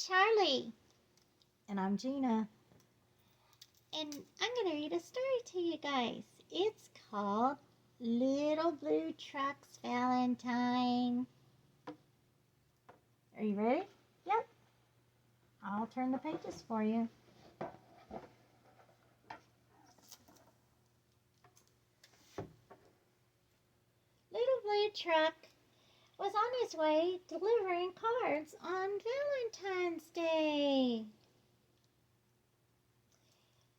Charlie. And I'm Gina. And I'm going to read a story to you guys. It's called Little Blue Truck's Valentine. Are you ready? Yep. I'll turn the pages for you. Little Blue Truck was on his way delivering cards on Valentine's Day.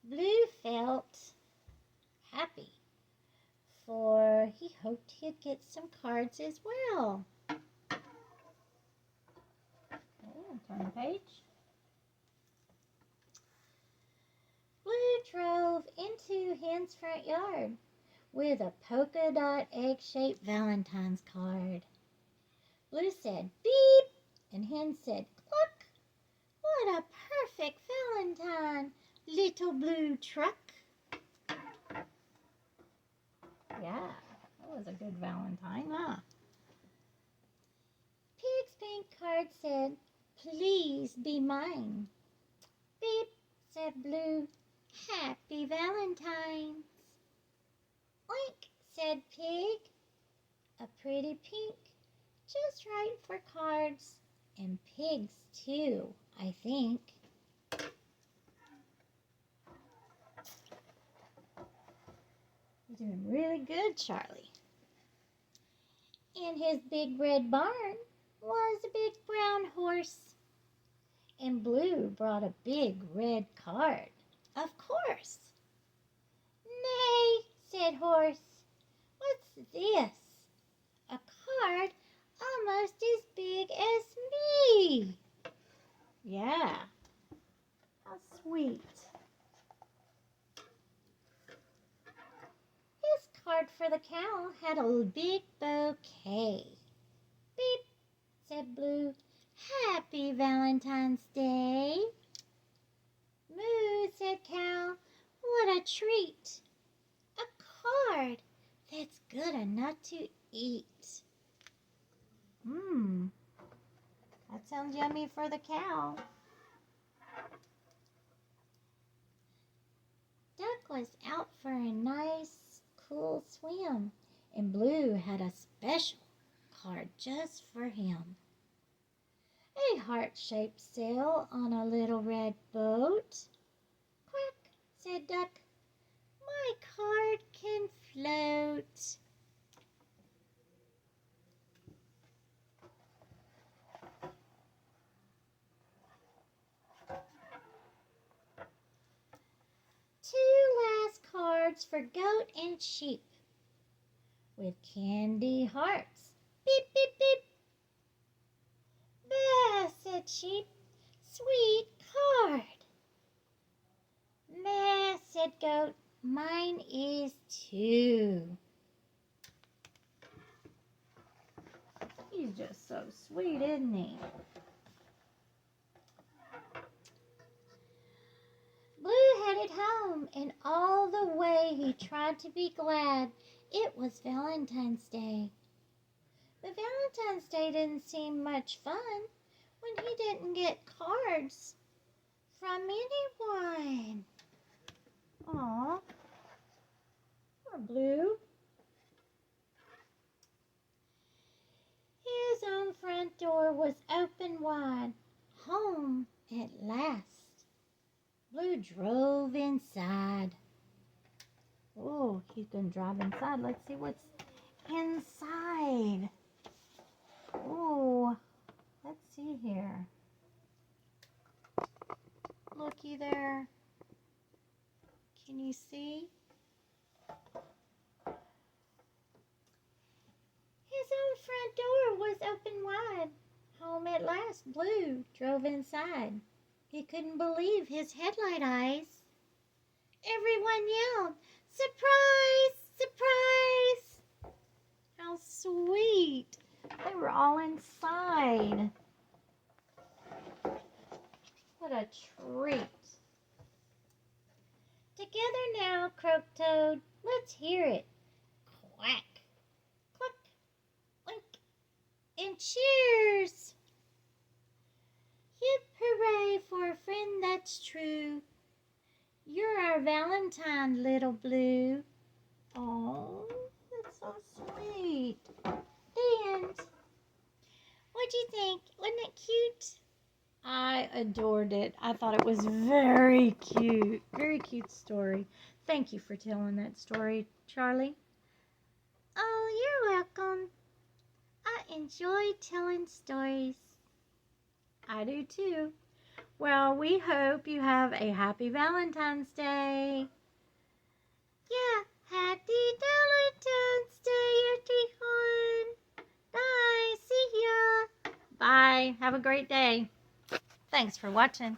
Blue felt happy, for he hoped he'd get some cards as well. Okay, turn the page. Blue drove into Hen's front yard with a polka dot egg-shaped Valentine's card. Blue said, beep, and Hen said, cluck. What a perfect Valentine, little blue truck. Yeah, that was a good Valentine, huh? Pig's pink card said, please be mine. Beep, said Blue, happy Valentine's. Oink, said Pig, a pretty pink, just right for cards, and pigs too, I think. You're doing really good, Charlie. In his big red barn was a big brown horse, and Blue brought a big red card, of course. Nay, said Horse, what's this? A card almost as big as me. Yeah, how sweet. His card for the cow had a big bouquet. Beep, said Blue, happy Valentine's Day. Moo, said Cow, what a treat. A card that's good enough to eat. That sounds yummy for the cow. Duck was out for a nice, cool swim, and Blue had a special card just for him. A heart-shaped sail on a little red boat. Quack, said Duck, my card can float. Two last cards for goat and sheep with candy hearts. Beep, beep, beep. Bah, said Sheep, sweet card. Meh, said Goat, mine is too. He's just so sweet, isn't he? Blue headed home, and all the way he tried to be glad it was Valentine's Day. But Valentine's Day didn't seem much fun when he didn't get cards from anyone. Aw, poor Blue. His own front door was open wide. Home at last. Blue drove inside. Oh, he's gonna drive inside. Let's see what's inside. Oh, let's see here. Looky there. Can you see? His own front door was open wide. Home at last. Blue drove inside. He couldn't believe his headlight eyes. Everyone yelled, surprise, surprise. How sweet. They were all inside. What a treat. Together now, croaked Toad. Let's hear it. Quack, cluck, oink, and cheers. Hip hooray! day for a friend that's true. You're our Valentine, little blue. Oh, that's so sweet. And what'd you think? Wasn't it cute? I adored it. I thought it was very cute. Very cute story. Thank you for telling that story, Charlie. Oh, you're welcome. I enjoy telling stories. I do too. Well, we hope you have a happy Valentine's Day. Yeah, happy Valentine's Day, everyone. Bye. See ya. Bye. Have a great day. Thanks for watching.